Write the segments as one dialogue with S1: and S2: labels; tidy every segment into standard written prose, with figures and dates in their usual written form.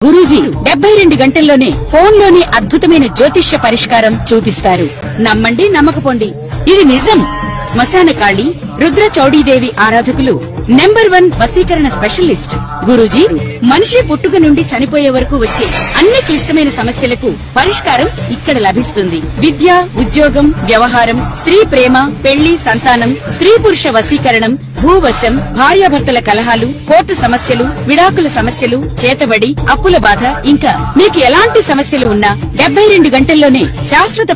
S1: గురూజీ 72 గంటల్లోనే ఫోన్ లోని అద్భుతమైన జ్యోతిష్య పరిష్కారం చూపిస్తారు. నమ్మండి, నమ్మకపోండి, ఇది నిజం. శ్మశాన కాళి రుద్ర చౌడీదేవి ఆరాధకులు నంబర్ 1 వశీకరణ స్పెషలిస్ట్ గురూజీ. మనిషి పుట్టుక నుండి చనిపోయే వరకు వచ్చే అన్ని క్లిష్టమైన సమస్యలకు పరిష్కారం ఇక్కడ లభిస్తుంది. విద్య, ఉద్యోగం, వ్యవహారం, స్త్రీ ప్రేమ, పెళ్లి, సంతానం, స్త్రీ పురుష వశీకరణం, భూవశం, భార్యాభర్తల కలహాలు, కోర్టు సమస్యలు, విడాకుల సమస్యలు, చేతబడి, అప్పుల బాధ, ఇంకా మీకు ఎలాంటి సమస్యలు ఉన్నా 72 గంటల్లోనే శాశ్వత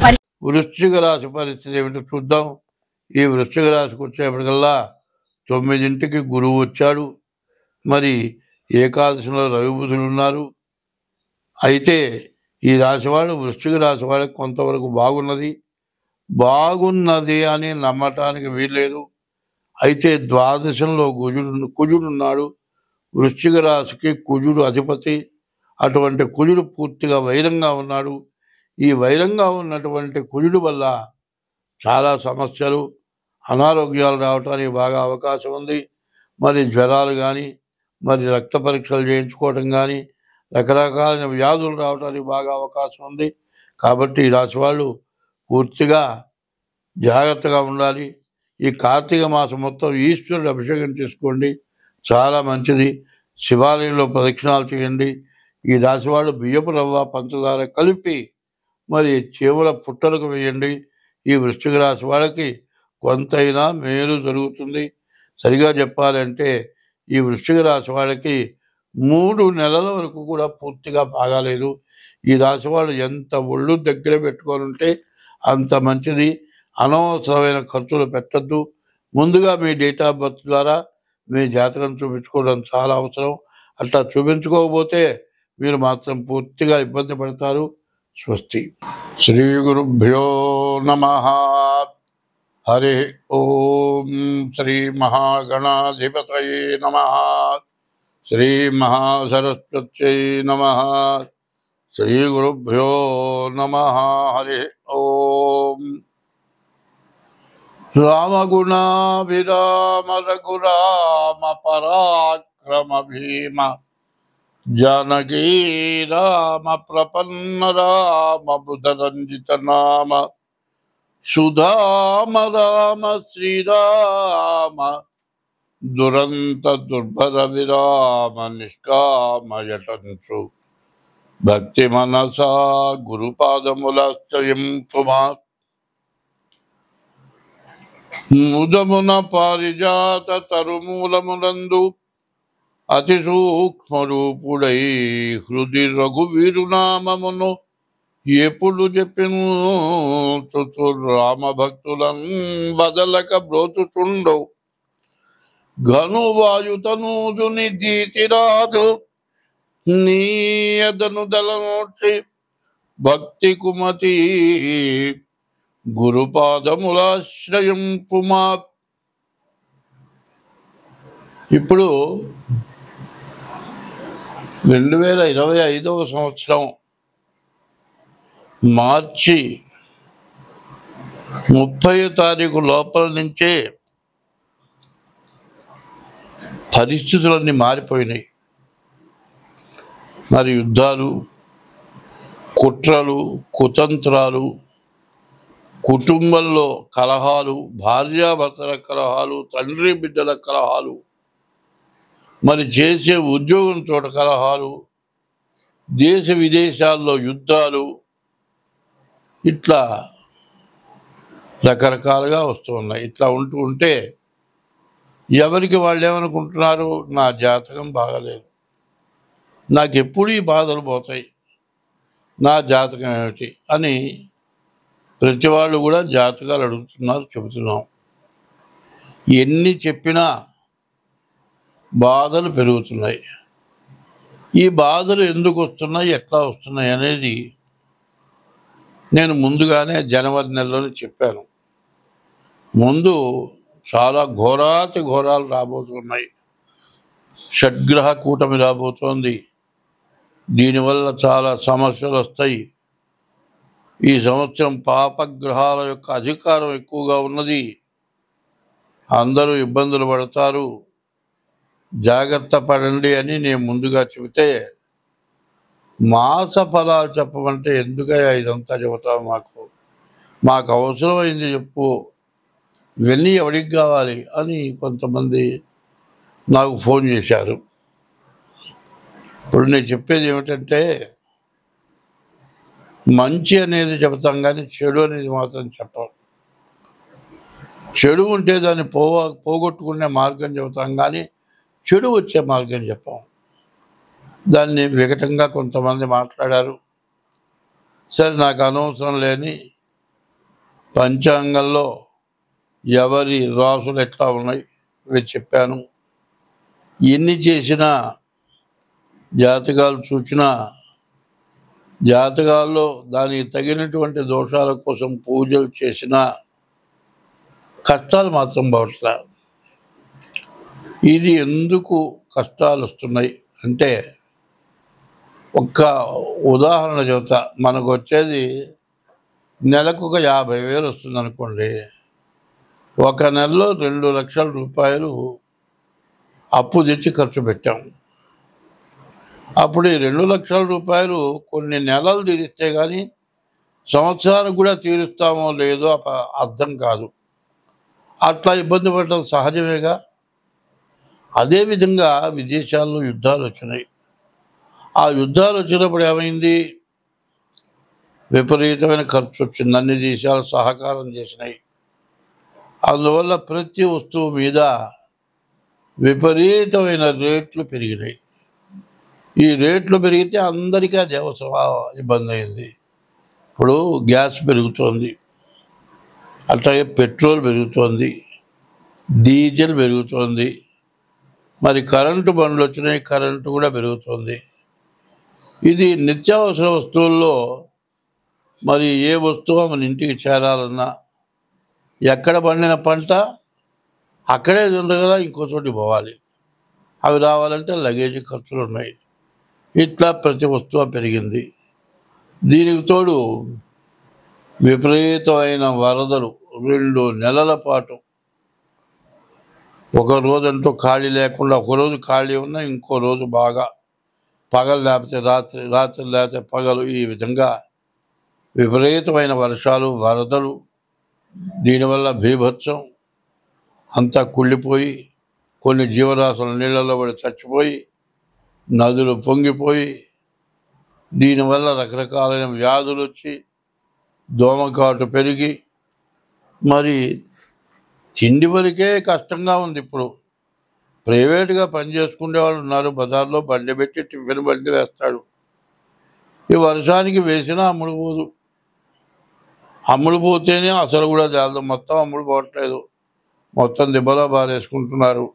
S2: వృశ్చిక రాశి పరిస్థితి ఏమిటో చూద్దాం. ఈ వృశ్చిక రాశికి వచ్చేప్పటికల్లా 9ంటికి గురువు వచ్చాడు. మరి ఏకాదశిలో రవి బుధులు ఉన్నారు. అయితే ఈ రాశివాడు వృశ్చిక రాశి వాళ్ళకి కొంతవరకు బాగున్నది అని నమ్మటానికి వీల్లేదు. అయితే ద్వాదశంలో కుజుడున్నాడు. వృశ్చిక రాశికి కుజుడు అధిపతి. అటువంటి కుజుడు పూర్తిగా వైరంగా ఉన్నాడు. ఈ వైరంగా ఉన్నటువంటి కుజుడు వల్ల చాలా సమస్యలు, అనారోగ్యాలు రావడానికి బాగా అవకాశం ఉంది. మరి జ్వరాలు కానీ, మరి రక్త పరీక్షలు చేయించుకోవటం కానీ, రకరకాలైన వ్యాధులు రావడానికి బాగా అవకాశం ఉంది. కాబట్టి ఈ రాశి వాళ్ళు పూర్తిగా జాగ్రత్తగా ఉండాలి. ఈ కార్తీక మాసం మొత్తం ఈశ్వరుడు అభిషేకం చేసుకోండి, చాలా మంచిది. శివాలయంలో ప్రదక్షిణాలు చేయండి. ఈ రాశివాళ్ళు బియ్యపు రవ్వ, పంచదార కలిపి మరి చేవుల పుట్టలకు వేయండి. ఈ వృశ్చిక రాశి వాళ్ళకి కొంతైనా మేలు జరుగుతుంది. సరిగా చెప్పాలంటే ఈ వృశ్చిక రాశి వాళ్ళకి 3 నెలల వరకు కూడా పూర్తిగా బాగాలేదు. ఈ రాశి వాళ్ళు ఎంత ఒళ్ళు దగ్గర పెట్టుకొని ఉంటే అంత మంచిది. అనవసరమైన ఖర్చులు పెట్టద్దు. ముందుగా మీ డేట్ ఆఫ్ బర్త్ ద్వారా మీ జాతకం చూపించుకోవడం చాలా అవసరం. అట్లా చూపించుకోకపోతే మీరు మాత్రం పూర్తిగా ఇబ్బంది పడతారు. స్వస్తి. శ్రీ గురుభ్యో నమః. హరి ఓం. శ్రీ మహాగణాధిపతయే నమః. శ్రీ మహాసరస్వత్యై నమః. శ్రీ గురుభ్యో నమః. హరి ఓం. రామగుణాభిరామ రఘురామ పరాక్రమ భీమ జానకీ రామ ప్రపన్న రామ బుధరంజిత నామ సుధామ రామ శ్రీరామ దురంత దుర్భర విరామ నిష్కామయటంచు భక్తి మనసా గురుపాదములాశ్రయం తుమా ముదమున పారిజాత తరుమూలమునందు అతి సూక్ష్మరూపుడై హృది రఘువీరునామమును ఎప్పుడు చెప్పిను రామభక్తులను వదలక బ్రోచుచుండవు ఘనువాయుతనూజుని దీతిరాజు నీయదను దళనోటి భక్తి కుమతి గురుపాదములాశ్రయం పుమా. ఇప్పుడు 2025వ సంవత్సరం మార్చి 30వ తారీఖు లోపల నుంచే పరిస్థితులన్నీ మారిపోయినాయి. మరి యుద్ధాలు, కుట్రలు, కుతంత్రాలు, కుటుంబంలో కలహాలు, భార్యాభర్తల కలహాలు, తండ్రి బిడ్డల కలహాలు, మరి చేసే ఉద్యోగం చోట కలహాలు, దేశ విదేశాల్లో యుద్ధాలు, ఇట్లా రకరకాలుగా వస్తున్నాయి. ఇట్లా ఉంటే ఎవరికి వాళ్ళు ఏమనుకుంటున్నారు, నా జాతకం బాగాలేదు, నాకు ఎప్పుడు ఈ బాధలు పోతాయి, నా జాతకం ఏమిటి అని ప్రతి వాళ్ళు కూడా జాతకాలు అడుగుతున్నారు, చెబుతున్నాం. ఎన్ని చెప్పినా బాధలు పెరుగుతున్నాయి. ఈ బాధలు ఎందుకు వస్తున్నాయి, ఎట్లా వస్తున్నాయి అనేది నేను ముందుగానే జనవరి నెలలోనే చెప్పాను. ముందు చాలా ఘోరాతి ఘోరాలు రాబోతున్నాయి. షడ్గ్రహ కూటమి రాబోతోంది. దీనివల్ల చాలా సమస్యలు వస్తాయి. ఈ సంవత్సరం పాపగ్రహాల యొక్క అధికారం ఎక్కువగా ఉన్నది. అందరూ ఇబ్బందులు పడతారు. జాగ్రత్త పడండి అని నేను ముందుగా చెబితే మాస ఫలాలు చెప్పమంటే ఎందుకయ్యా ఇదంతా చెబుతావు? మాకు అవసరమైంది చెప్పు, ఇవన్నీ ఎవరికి కావాలి అని కొంతమంది నాకు ఫోన్ చేశారు. ఇప్పుడు నేను చెప్పేది ఏమిటంటే, మంచి అనేది చెబుతాం కానీ చెడు అనేది మాత్రం చెప్పం. చెడు ఉంటే దాన్ని పోగొట్టుకునే మార్గం చెబుతాం కానీ చెడు వచ్చే మార్గం చెప్పాం. దాన్ని వికటంగా కొంతమంది మాట్లాడారు. సరే, నాకు అనవసరం లేని పంచాంగంలో ఎవరి రాసులు ఎట్లా ఉన్నాయి ఇవి చెప్పాను. ఎన్ని చేసినా, జాతకాలు చూసినా, జాతకాల్లో దానికి తగినటువంటి దోషాల కోసం పూజలు చేసినా కష్టాలు మాత్రం పోవట్లే. ఇది ఎందుకు కష్టాలు వస్తున్నాయి అంటే, ఒక్క ఉదాహరణ చెబుతా. మనకు వచ్చేది నెలకు ఒక 50,000 వస్తుంది అనుకోండి. ఒక నెలలో 2 లక్షల రూపాయలు అప్పు తెచ్చి ఖర్చు పెట్టాం. అప్పుడు ఈ 2 లక్షల రూపాయలు కొన్ని నెలలు తీరిస్తే కానీ సంవత్సరానికి కూడా తీరుస్తామో లేదో అర్థం కాదు. అట్లా ఇబ్బంది పడటం సహజమేగా. అదేవిధంగా విదేశాల్లో యుద్ధాలు వచ్చినాయి. ఆ యుద్ధాలు వచ్చినప్పుడు ఏమైంది? విపరీతమైన ఖర్చు వచ్చింది. అన్ని దేశాలు సహకారం చేసినాయి. అందువల్ల ప్రతి వస్తువు మీద విపరీతమైన రేట్లు పెరిగినాయి. ఈ రేట్లు పెరిగితే అందరికీ అది ఇబ్బంది అయింది. ఇప్పుడు గ్యాస్ పెరుగుతోంది, అట్లాగే పెట్రోల్ పెరుగుతోంది, డీజిల్ పెరుగుతోంది, మరి కరెంటు బండ్లు వచ్చినాయి, కరెంటు కూడా పెరుగుతోంది. ఇది నిత్యావసర వస్తువుల్లో మరి ఏ వస్తువు మన ఇంటికి చేరాలన్నా, ఎక్కడ పండిన పంట అక్కడే ఉంది కదా, ఇంకో చోటికి పోవాలి. అవి రావాలంటే లగేజీ ఖర్చులు ఉన్నాయి. ఇట్లా ప్రతి వస్తువు పెరిగింది. దీనికి తోడు విపరీతమైన వరదలు 2 నెలల పాటు. ఒక రోజంటూ ఖాళీ లేకుండా, ఒకరోజు ఖాళీ ఉన్నా ఇంకో రోజు బాగా, పగలు లేకపోతే రాత్రి, రాత్రి లేకపోతే పగలు, ఈ విధంగా విపరీతమైన వర్షాలు, వరదలు. దీనివల్ల బీభత్సం అంతా కుళ్ళిపోయి, కొన్ని జీవరాశులు నీళ్ళలో పడి చచ్చిపోయి, నదులు పొంగిపోయి, దీనివల్ల రకరకాలైన వ్యాధులు వచ్చి, దోమకాటు పెరిగి, మరి తిండి వరకే కష్టంగా ఉంది. ఇప్పుడు ప్రైవేటుగా పని చేసుకునే వాళ్ళు ఉన్నారు. బజార్లో బండి పెట్టి టిఫిన్ బండి వేస్తాడు. ఈ వర్షానికి వేసినా అమ్ముడు పోదు. అమ్ముడు పోతేనే అసలు కూడా చాలదు, మొత్తం అమ్ముడు పోవట్లేదు, మొత్తం దిబ్బలో బారేసుకుంటున్నారు.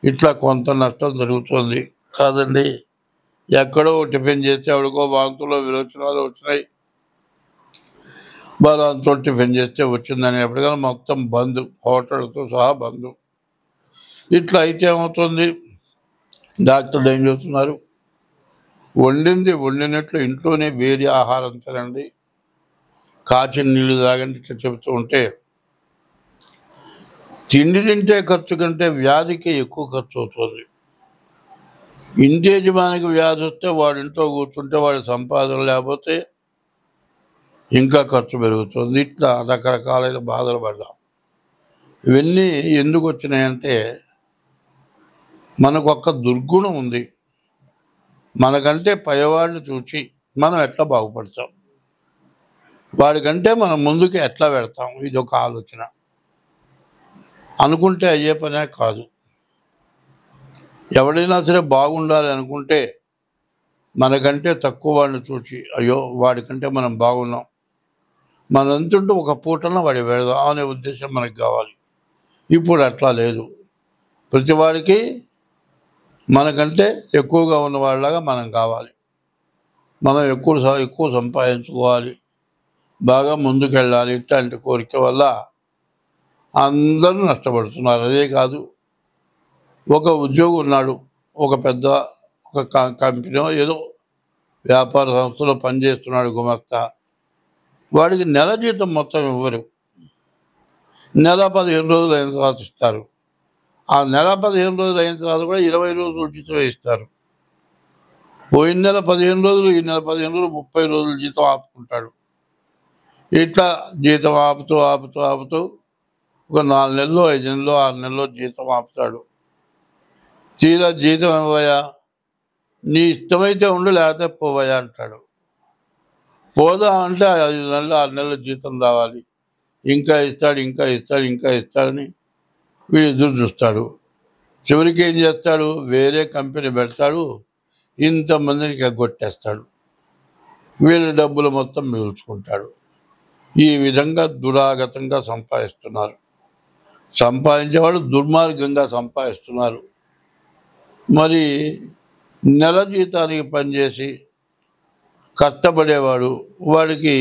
S2: ఇట్లా కొంత నష్టం జరుగుతుంది కాదండి. ఎక్కడో టిఫిన్ చేస్తే ఎవరికో వాంతులో విరోచనాలు వచ్చినాయి, బలంతో టిఫిన్ చేస్తే వచ్చిందని ఎప్పటికైనా మొత్తం బంద్, హోటల్తో సహా బంద్. ఇట్లా అయితే ఏమవుతుంది? డాక్టర్లు ఏం చెబుతున్నారు? వండింది వండినట్లు ఇంట్లోనే వేడి ఆహారం తినండి, కాచిన నీళ్ళు తాగండి ఇట్లా చెబుతూ ఉంటే, తిండి తింటే ఖర్చు కంటే వ్యాధికి ఎక్కువ ఖర్చు అవుతుంది. ఇంటి యజమానికి వ్యాధి వస్తే వాడింట్లో కూర్చుంటే వాడి సంపాదన లేకపోతే ఇంకా ఖర్చు పెరుగుతుంది. ఇట్లా రకరకాలైన బాధలు పడ్డాం. ఇవన్నీ ఎందుకు వచ్చినాయంటే, మనకు ఒక దుర్గుణం ఉంది. మనకంటే పైవాడిని చూసి మనం ఎట్లా బాగుపడతాం, వాడికంటే మనం ముందుకు ఎట్లా పెడతాం, ఇది ఒక ఆలోచన. అనుకుంటే అయ్యే పనే కాదు. ఎవడైనా సరే బాగుండాలి అనుకుంటే మనకంటే తక్కువ వాడిని చూసి, అయ్యో వాడికంటే మనం బాగున్నాం, మనం ఎంతుంటే ఒక పూటన వాడి పెడదాం అనే ఉద్దేశం మనకు కావాలి. ఇప్పుడు అట్లా లేదు. ప్రతివాడికి మనకంటే ఎక్కువగా ఉన్న వాళ్ళలాగా మనం కావాలి. మనం ఎక్కువ సంపాదించుకోవాలి, బాగా ముందుకెళ్ళాలి. ఇట్లాంటి కోరిక వల్ల అందరూ నష్టపడుతున్నారు. అదే కాదు, ఒక ఉద్యోగి ఉన్నాడు, ఒక పెద్ద కంపెనీ ఏదో వ్యాపార సంస్థలో పనిచేస్తున్నాడు గుమస్తా. వాడికి నెల జీతం మొత్తం ఇవ్వరు, నెల 15 రోజులు అయిన తర్వాత ఇస్తారు. ఆ నెల 15 రోజులు అయిన తర్వాత కూడా 20 రోజులు ఉచితం ఇస్తారు. పోయిన నెల 15 రోజులు, ఈ నెల 15 రోజులు, 30 రోజులు జీతం ఆపుకుంటాడు. ఇట్లా జీతం ఆపుతూ ఆపుతూ ఆపుతూ ఒక 4 నెలలు, 5 నెలలు, 6 నెలలు జీతం ఆపుతాడు. తీరా జీతం ఇవ్వయా, నీ ఇష్టమైతే ఉండు లేకపోతే పోవయా అంటాడు. పోదా అంటే 5 నెలలు, 6 నెలలు జీతం రావాలి, ఇంకా ఇస్తాడు, ఇంకా ఇస్తాడు, ఇంకా ఇస్తాడని వీడు ఎదురు చూస్తాడు. చివరికి ఏం చేస్తాడు, వేరే కంపెనీ పెడతాడు, ఇంతమందిని ఎగ్గొట్టేస్తాడు, వీళ్ళ డబ్బులు మొత్తం మిగుల్చుకుంటాడు. ఈ విధంగా దురాగతంగా సంపాదిస్తున్నారు. సంపాదించేవాళ్ళు దుర్మార్గంగా సంపాదిస్తున్నారు. మరి నెల జీతానికి పనిచేసి కష్టపడేవాడు, వాడికి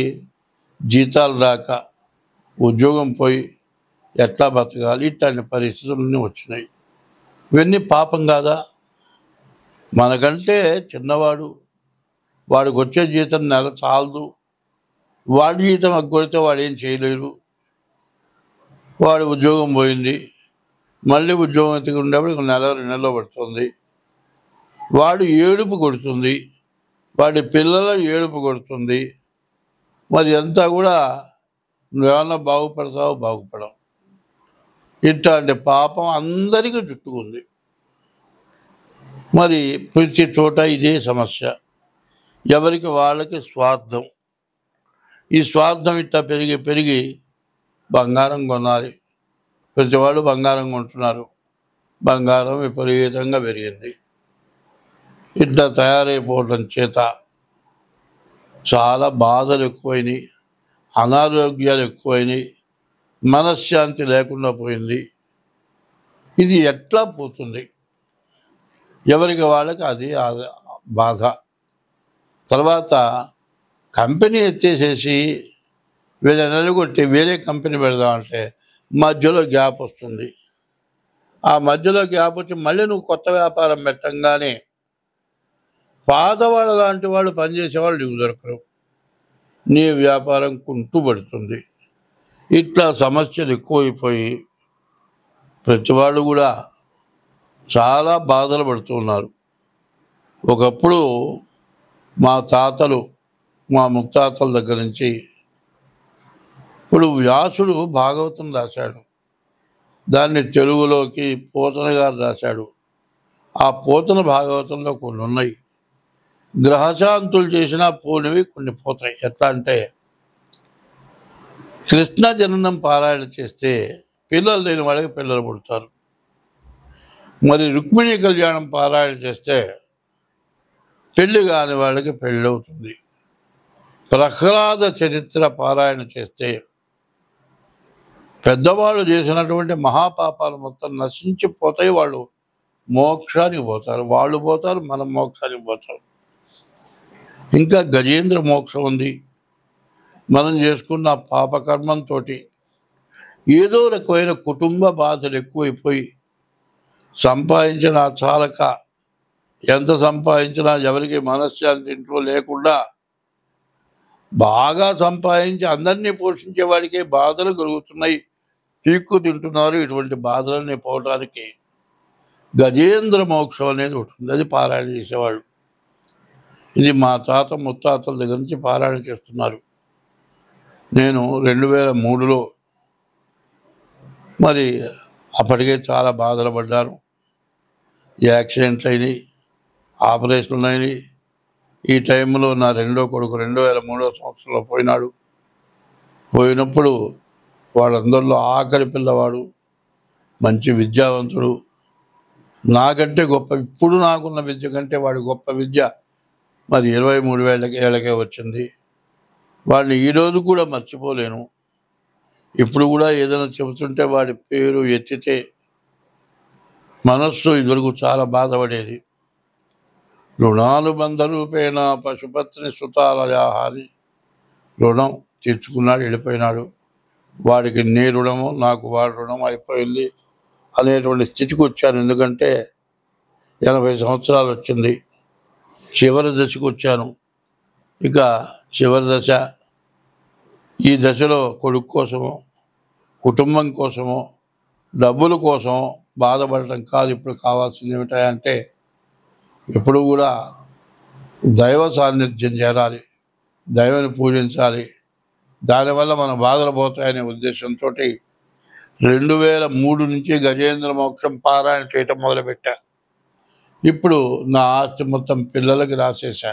S2: జీతాలు రాక ఉద్యోగం పోయి ఎట్లా బతకాలి, ఇట్లాంటి పరిస్థితులన్నీ వచ్చినాయి. ఇవన్నీ పాపం కాదా? మనకంటే చిన్నవాడు, వాడికి వచ్చే జీతం నెల చాలదు, వాడి జీతం అగ్గొడితే వాడు ఏం చేయలేరు. వాడి ఉద్యోగం పోయింది, మళ్ళీ ఉద్యోగం ఎత్తుకు ఉండేప్పుడు నెల 2 నెలలు పడుతుంది, వాడు ఏడుపు కొడుతుంది, వాడి పిల్లల ఏడుపు కొడుతుంది. మరి అంతా కూడా నువ్వేమన్నా బాగుపడతావు, బాగుపడవు. ఇట్లాంటి పాపం అందరికీ చుట్టుకుంది. మరి ప్రతి చోట ఇదే సమస్య. ఎవరికి వాళ్ళకి స్వార్థం. ఈ స్వార్థం ఇట్లా పెరిగి పెరిగి బంగారం కొనాలి, ప్రతి వాళ్ళు బంగారం కొంటున్నారు, బంగారం విపరీతంగా పెరిగింది. ఇట్లా తయారైపోవడం చేత చాలా బాధలు ఎక్కువైనాయి, అనారోగ్యాలు ఎక్కువైనాయి, మనశ్శాంతి లేకుండా పోయింది. ఇది ఎట్లా పోతుంది? ఎవరికి వాళ్ళకి అది బాధ. తర్వాత కంపెనీ ఎత్తేసేసి వీళ్ళ నెలగొట్టి వేరే కంపెనీ పెడదామంటే మధ్యలో గ్యాప్ వస్తుంది. ఆ మధ్యలో గ్యాప్ వచ్చి మళ్ళీ నువ్వు కొత్త వ్యాపారం పెట్టంగానే పాతవాళ్ళ లాంటి వాళ్ళు పనిచేసేవాళ్ళు నీకు దొరకరు, నీ వ్యాపారం కుంటుపడుతుంది. ఇట్లా సమస్యలు ఎక్కువైపోయి ప్రతి వాళ్ళు కూడా చాలా బాధలు పడుతున్నారు. ఒకప్పుడు మా తాతలు, మా ముత్తాతల దగ్గర నుంచి ఇప్పుడు వ్యాసుడు భాగవతం రాశాడు, దాన్ని తెలుగులోకి పోతన గారు రాశాడు. ఆ పోతన భాగవతంలో కొన్ని ఉన్నాయి, గ్రహశాంతులు చేసినా పోనివి కొన్ని పోతాయి. ఎట్లా అంటే కృష్ణ జననం పారాయణ చేస్తే పిల్లలు లేని వాళ్ళకి పిల్లలు పుడతారు. మరి రుక్మిణీ కళ్యాణం పారాయణ చేస్తే పెళ్లి కాని వాళ్ళకి పెళ్ళి అవుతుంది. ప్రహ్లాద చరిత్ర పారాయణ చేస్తే పెద్దవాళ్ళు చేసినటువంటి మహాపాపాలు మొత్తం నశించిపోతాయి, వాళ్ళు మోక్షానికి పోతారు. వాళ్ళు పోతారు, మనం మోక్షానికి పోతాం. ఇంకా గజేంద్ర మోక్షం ఉంది. మనం చేసుకున్న పాపకర్మంతో ఏదో రకమైన కుటుంబ బాధలు ఎక్కువైపోయి సంపాదించిన చాలక, ఎంత సంపాదించినా ఎవరికి మనశ్శాంతి ఇంట్లో లేకుండా, బాగా సంపాదించి అందరినీ పోషించే వాడికే బాధలు కలుగుతున్నాయి, పీక్కు తింటున్నారు. ఇటువంటి బాధలన్నీ పోవడానికి గజేంద్ర మోక్షం అనేది ఉంటుంది, అది పారాయణ చేసేవాళ్ళు. ఇది మా తాత ముత్తాతల దగ్గర నుంచి పారాయణ చేస్తున్నారు. నేను 2003లో మరి అప్పటికే చాలా బాధలు పడ్డాను. యాక్సిడెంట్లు అయినాయి, ఆపరేషన్లు అయినాయి. ఈ టైంలో నా రెండో కొడుకు 2003 సంవత్సరంలో పోయినాడు. పోయినప్పుడు వాళ్ళందరిలో ఆఖరి పిల్లవాడు, మంచి విద్యావంతుడు, నాకంటే గొప్ప, ఇప్పుడు నాకున్న విద్య కంటే వాడి గొప్ప విద్య మరి 23 ఏళ్ళకే వచ్చింది. వాడిని ఈరోజు కూడా మర్చిపోలేను. ఇప్పుడు కూడా ఏదైనా చెబుతుంటే వాడి పేరు ఎత్తితే మనస్సు ఇదివరకు చాలా బాధపడేది. రుణానుబంధ రూపేణ పశుపత్ని సుతాలయాహారి, రుణం తీర్చుకున్నాడు, వెళ్ళిపోయినాడు. వాడికి నీ రుణము, నాకు వాడి రుణం అయిపోయింది అనేటువంటి స్థితికి వచ్చాను. ఎందుకంటే 80 సంవత్సరాలు వచ్చింది, చివరి దశకు వచ్చాను. ఇక చివరి దశ. ఈ దశలో కొడుకు కోసమో, కుటుంబం కోసమో, డబ్బుల కోసమో బాధపడటం కాదు. ఇప్పుడు కావాల్సింది ఏమిటంటే ఎప్పుడు కూడా దైవ సాన్నిధ్యం చేరాలి, దైవాన్ని పూజించాలి, దానివల్ల మన బాధలు పోతాయనే ఉద్దేశంతో 2003 నుంచి గజేంద్ర మోక్షం పారాయణ చేయటం మొదలుపెట్టా. ఇప్పుడు నా ఆస్తి మొత్తం పిల్లలకి రాసేసా.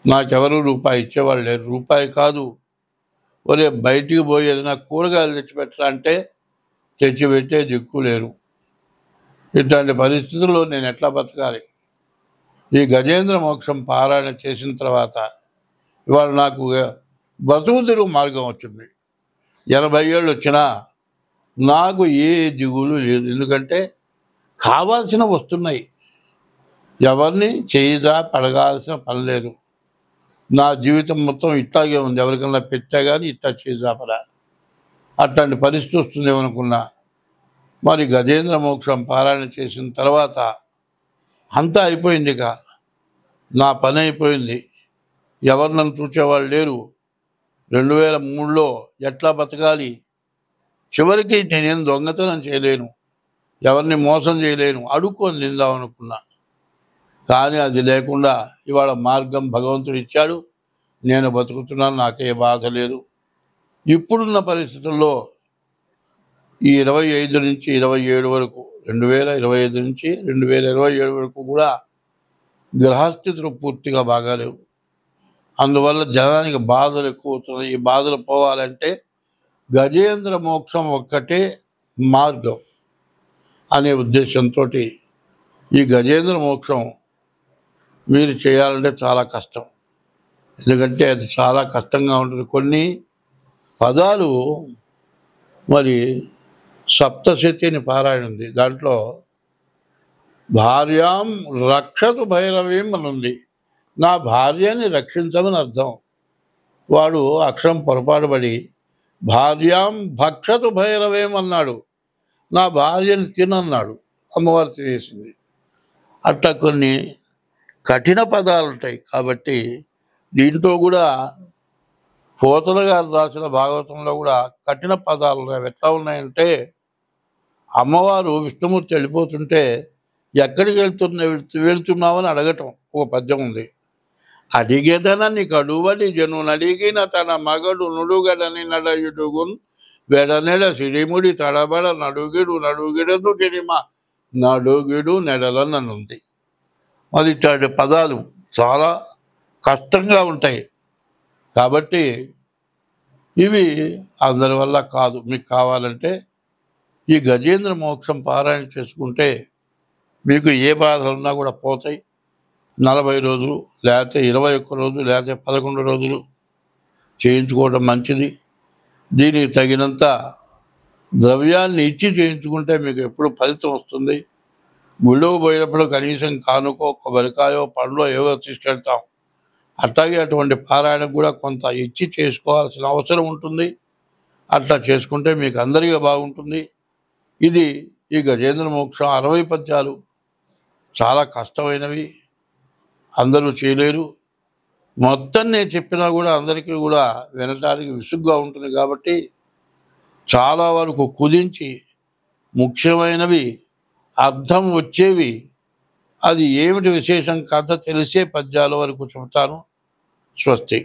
S2: నాకెవరు రూపాయి ఇచ్చేవాళ్ళు లేరు. రూపాయి కాదు, ఒరే బయటికి పోయి ఏదైనా కూరగాయలు తెచ్చిపెట్టరా అంటే తెచ్చిపెట్టే దిక్కు లేరు. ఇట్లాంటి పరిస్థితుల్లో నేను ఎట్లా బతకాలి? ఈ గజేంద్ర మోక్షం పారాయణ చేసిన తర్వాత ఇవాళ నాకు బతుకు తిరుగు మార్గం వచ్చింది. 80 ఏళ్ళు వచ్చినా నాకు ఏ దిగులు లేదు. ఎందుకంటే కావాల్సిన వస్తున్నాయి. ఎవరిని చేయిదా పడగాల్సిన పని లేదు. నా జీవితం మొత్తం ఇట్లాగే ఉంది. ఎవరికన్నా పెట్టా కానీ ఇట్లా చేజాపరా, అట్లాంటి పరిస్థితి వస్తుందేమనుకున్నా. మరి గజేంద్ర మోక్షం పారాయణ చేసిన తర్వాత అంతా అయిపోయింది. ఇక నా పని అయిపోయింది. ఎవరు నన్ను చూసేవాళ్ళు లేరు. 2003లో ఎట్లా బతకాలి? చివరికి నేనేం దొంగతనం చేయలేను, ఎవరిని మోసం చేయలేను, అడుక్కొని తిందాం అనుకున్నా. కానీ అది లేకుండా ఇవాళ మార్గం భగవంతుడు ఇచ్చాడు. నేను బతుకుతున్నాను, నాకే బాధ లేదు. ఇప్పుడున్న పరిస్థితుల్లో ఈ 25 నుంచి 27 వరకు, 2025 నుంచి 2027 వరకు కూడా గ్రహస్థితులు పూర్తిగా బాగాలేవు. అందువల్ల జనానికి బాధలు ఎక్కువ అవుతున్నాయి. ఈ బాధలు పోవాలంటే గజేంద్ర మోక్షం ఒక్కటే మార్గం అనే ఉద్దేశంతో ఈ గజేంద్ర మోక్షం మీరు చేయాలంటే చాలా కష్టం. ఎందుకంటే అది చాలా కష్టంగా ఉంటుంది. కొన్ని పదాలు, మరి సప్తశతి అని పారాయణ ఉంది, దాంట్లో భార్యాం రక్షతు భైరవీం అని ఉంది. నా భార్యని రక్షించమని అర్థం. వాడు అక్షరం పొరపాటుపడి భార్యాం భక్షతు భైరవేం అన్నాడు. నా భార్యని తినన్నాడు. అమ్మవారు తినేసింది. అట్లా కొన్ని కఠిన పదాలు ఉంటాయి. కాబట్టి దీంట్లో కూడా పోతన గారు రాసిన భాగవతంలో కూడా కఠిన పదాలు ఉన్నాయి. అవి ఎట్లా ఉన్నాయంటే, అమ్మవారు విష్ణుమూర్తి వెళ్ళిపోతుంటే ఎక్కడికి వెళ్తున్నామని అడగటం ఒక పద్యం ఉంది. అడిగేదన నీకు అడువడి జనుని అడిగిన తన మగడు నుడుగడని నడయుడుగున్ వెడనెడ సిరిముడి తడబడ నడుగిడదు తిరిమ నడుగిడు నెడలనుంది. మరి ఇట్లాంటి పదాలు చాలా కష్టంగా ఉంటాయి. కాబట్టి ఇవి అందరి వల్ల కాదు. మీకు కావాలంటే ఈ గజేంద్ర మోక్షం పారాయణ చేసుకుంటే మీకు ఏ బాధలు ఉన్నా కూడా పోతాయి. 40 రోజులు, లేకపోతే 21 రోజులు, లేకపోతే 11 రోజులు చేయించుకోవడం మంచిది. దీనికి తగినంత ద్రవ్యాన్ని ఇచ్చి చేయించుకుంటే మీకు ఎప్పుడు ఫలితం వస్తుంది. గుళ్ళోకి పోయినప్పుడు కనీసం కానుకో, కొబ్బరికాయో, పండ్లో ఏవో తీసుకెళ్తాం. అట్లాగే అటువంటి పారాయణకు కూడా కొంత ఇచ్చి చేసుకోవాల్సిన అవసరం ఉంటుంది. అట్లా చేసుకుంటే మీకు అందరికీ బాగుంటుంది. ఇది ఈ గజేంద్ర మోక్షం 60 పద్యాలు చాలా కష్టమైనవి, అందరూ చేయలేరు. మొత్తం నేను చెప్పినా కూడా అందరికీ కూడా వినటానికి విసుగ్గా ఉంటుంది. కాబట్టి చాలా వరకు కుదించి ముఖ్యమైనవి, అర్థం వచ్చేవి, అది ఏమిటి విశేషం కథ తెలిసే పద్యాల వరకు చెబుతాను. స్వస్తి.